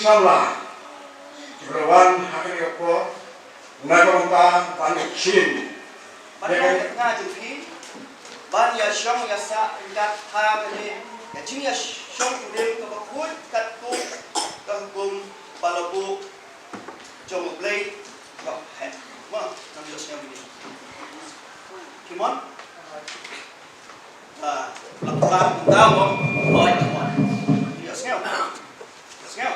Inshallah, Jiblawan akan ikut nagawang panik Chin. Banyak nga juki, banyak syong yasa ingat hagani, kacing ya syong udah kebakut katu kagum balabu jong play kap head. Wah, nanti osnya begini. Kimon? Lakukan tahu, oh kimon. Osnya, osnya.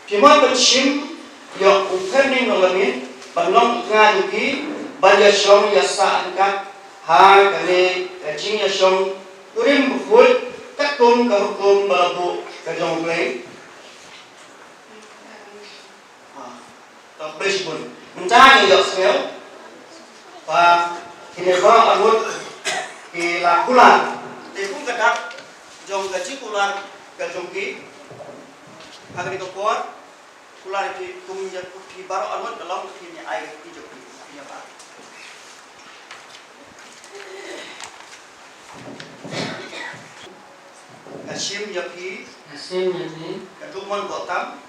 Kimon bersim, yang ukirni nolamin, banong nga juki, banyak syong yasa ingat hagani, kacing ya syong udah kebakut katu kagum balabu jong play. Bridge pun mencari yang smell, và ini bawa anut kilakulan, tepung kedak, jong kecikulan kejongki, agar itu kuat, kulan itu kumnya ki baru anut dalam kini air hijau ini apa? Asim yaki, keduman kotam,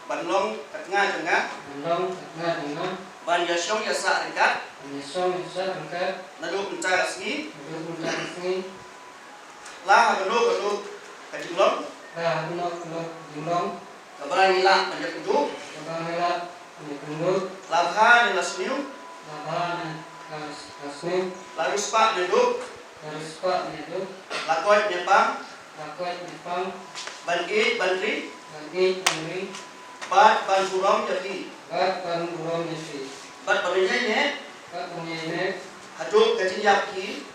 banlong tengah, banyak syong yasa ringkat, nadu mencari resmi, lah kanu kajulong, kabarang ilah banyak penduduk, labha nila seniu, lalu spak penduduk, lakoy nyepang, banit bandri, bat ban burong jadi, bat berinya haduk kacing yaki,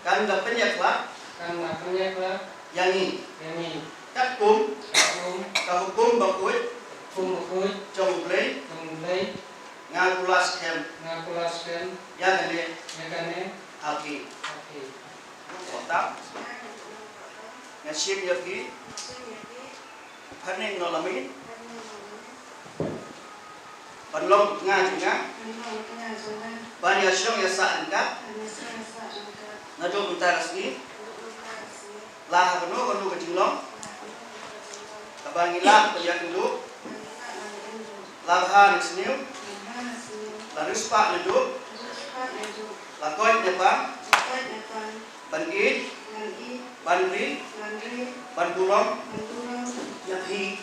kan dapat yaklah, yangi, kat kum, kahukum bakut, jong play, ngakulas kem, yang ini haki, otak, ngasim yaki, hening nolamin, banlong nga banyak syong yasa angkat, nadu bentar resmi, lah kanu kejulong, kabangilah banyak penduduk, labha nisniu, lalu spak penduduk, lakoy nyepang, banit, bandri, bandurong, yaki,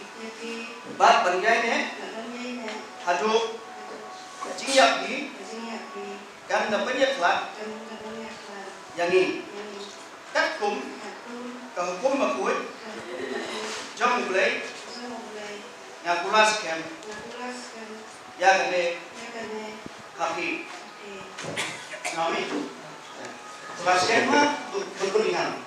bat banjai haduk, kacing yaki, kan dapat yaklah, yangi, kat kum, kahukum makut, jong play, ngakulas kem, ya gede, haki, nami, kulas kem mah berkulingan.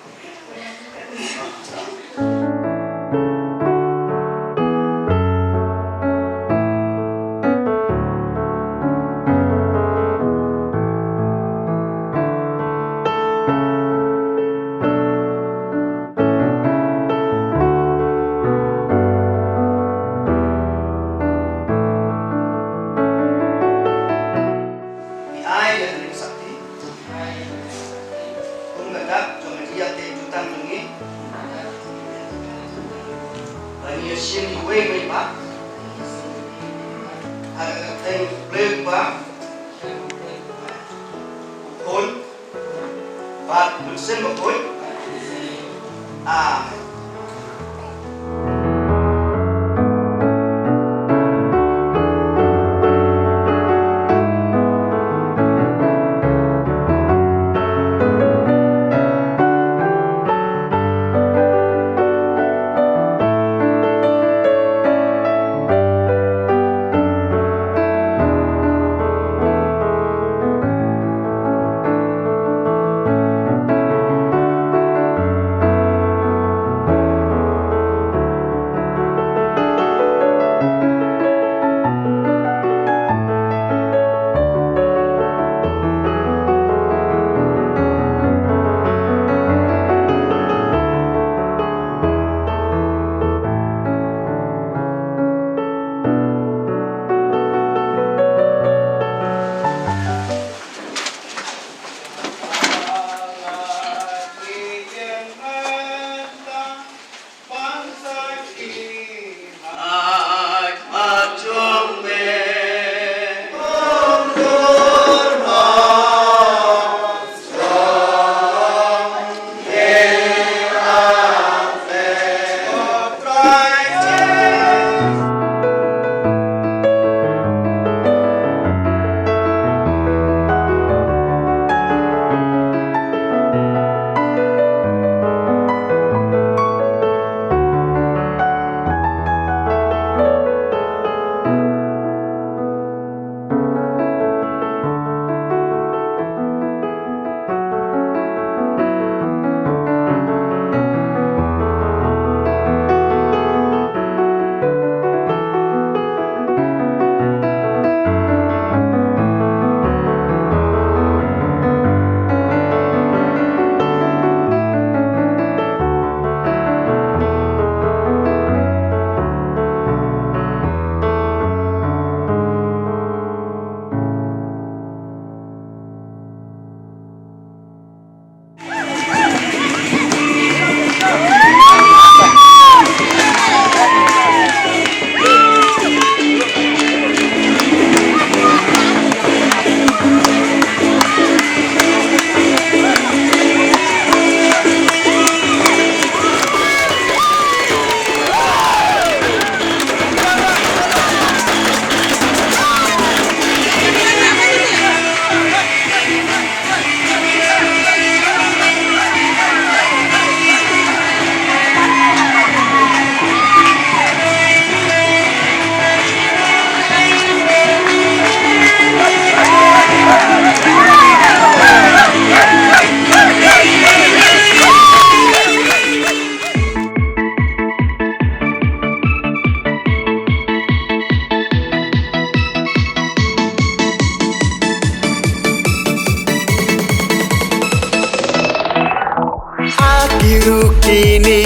ciru kini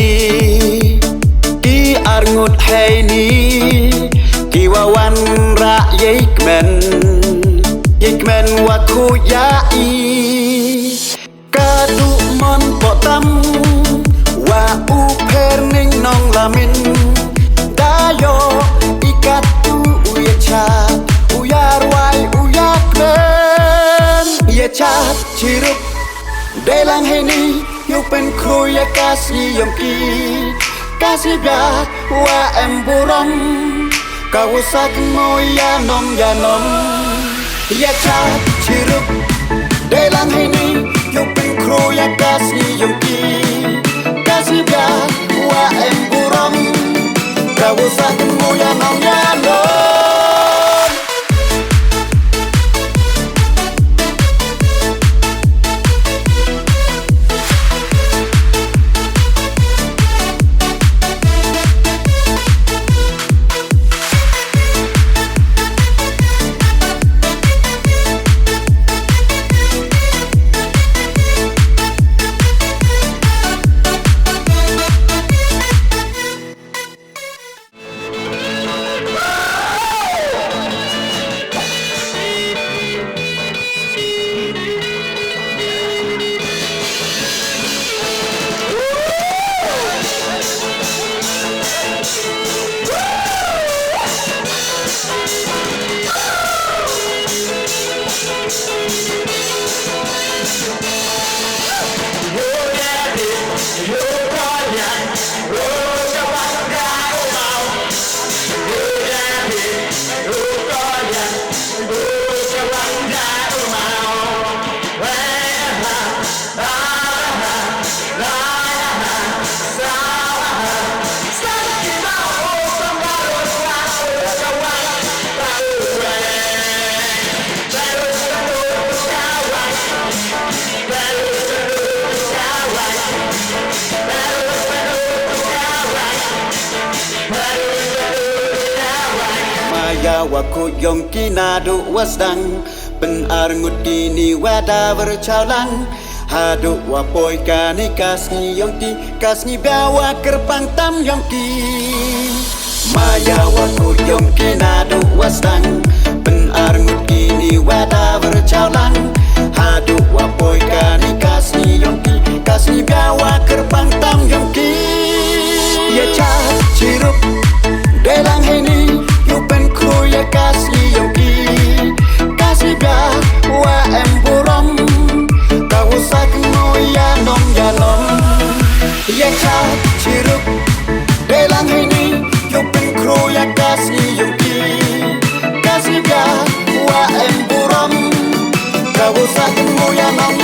ki arngut heini ki wawan ra yikmen waku yai kadu mon potam wa uperning nong lamin dayo ikatu uyachat uyar wai uyakmen yachat ciru Delang heni yu pen kru ya kasih yongki kasih biar wa emburom kau sak mo ya nom ya chat cirup Delang heni yu pen kru ya kasih yongki kasih biar wa emburom kau sak mo ya nom Maya waku yongki nadu wasdang pen arngut kini wada bercalang hadu wapoi kani kasni yongki kasni bawa kerpang tam yongki Maya waku yongki nadu wasdang pen arngut kini wada bercalang hadu wapoi kani kasni yongki kasni bawa kerpang tam yongki ya chat cirup Delang heni yu pen kru ya kasih yongki kasih biar wa emburom kau sak mo ya nom ya chat cirup Delang heni yu pen kru ya kasih yongki kasih biar wa emburom kau sak mo ya nom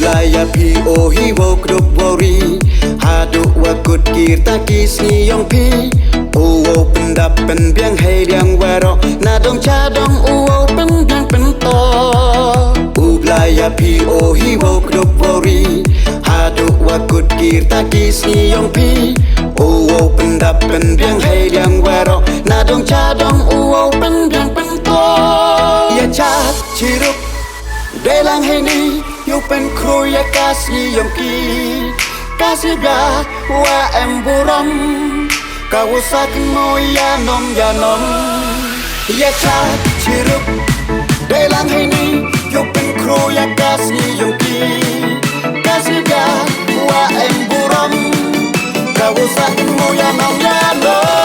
Laya pi o hi wo krup wori hadu wakut kirta kisni yong pi o wo pendap pen biang hei liang waro na dong cha dong o pen biang pen to laya pi o hi wo krup wori hadu wakut kirta kisni yong pi o wo pendap pen biang hei liang waro na dong cha dong o pen biang pen to ya chat cirup Delang heni yu pen kru ya kasih yongki kasih biar wa emburom kau sak mo ya nom ya chat cirup Delang heni yu pen kru ya kasih yongki kasih biar wa emburom kau sak mo ya nom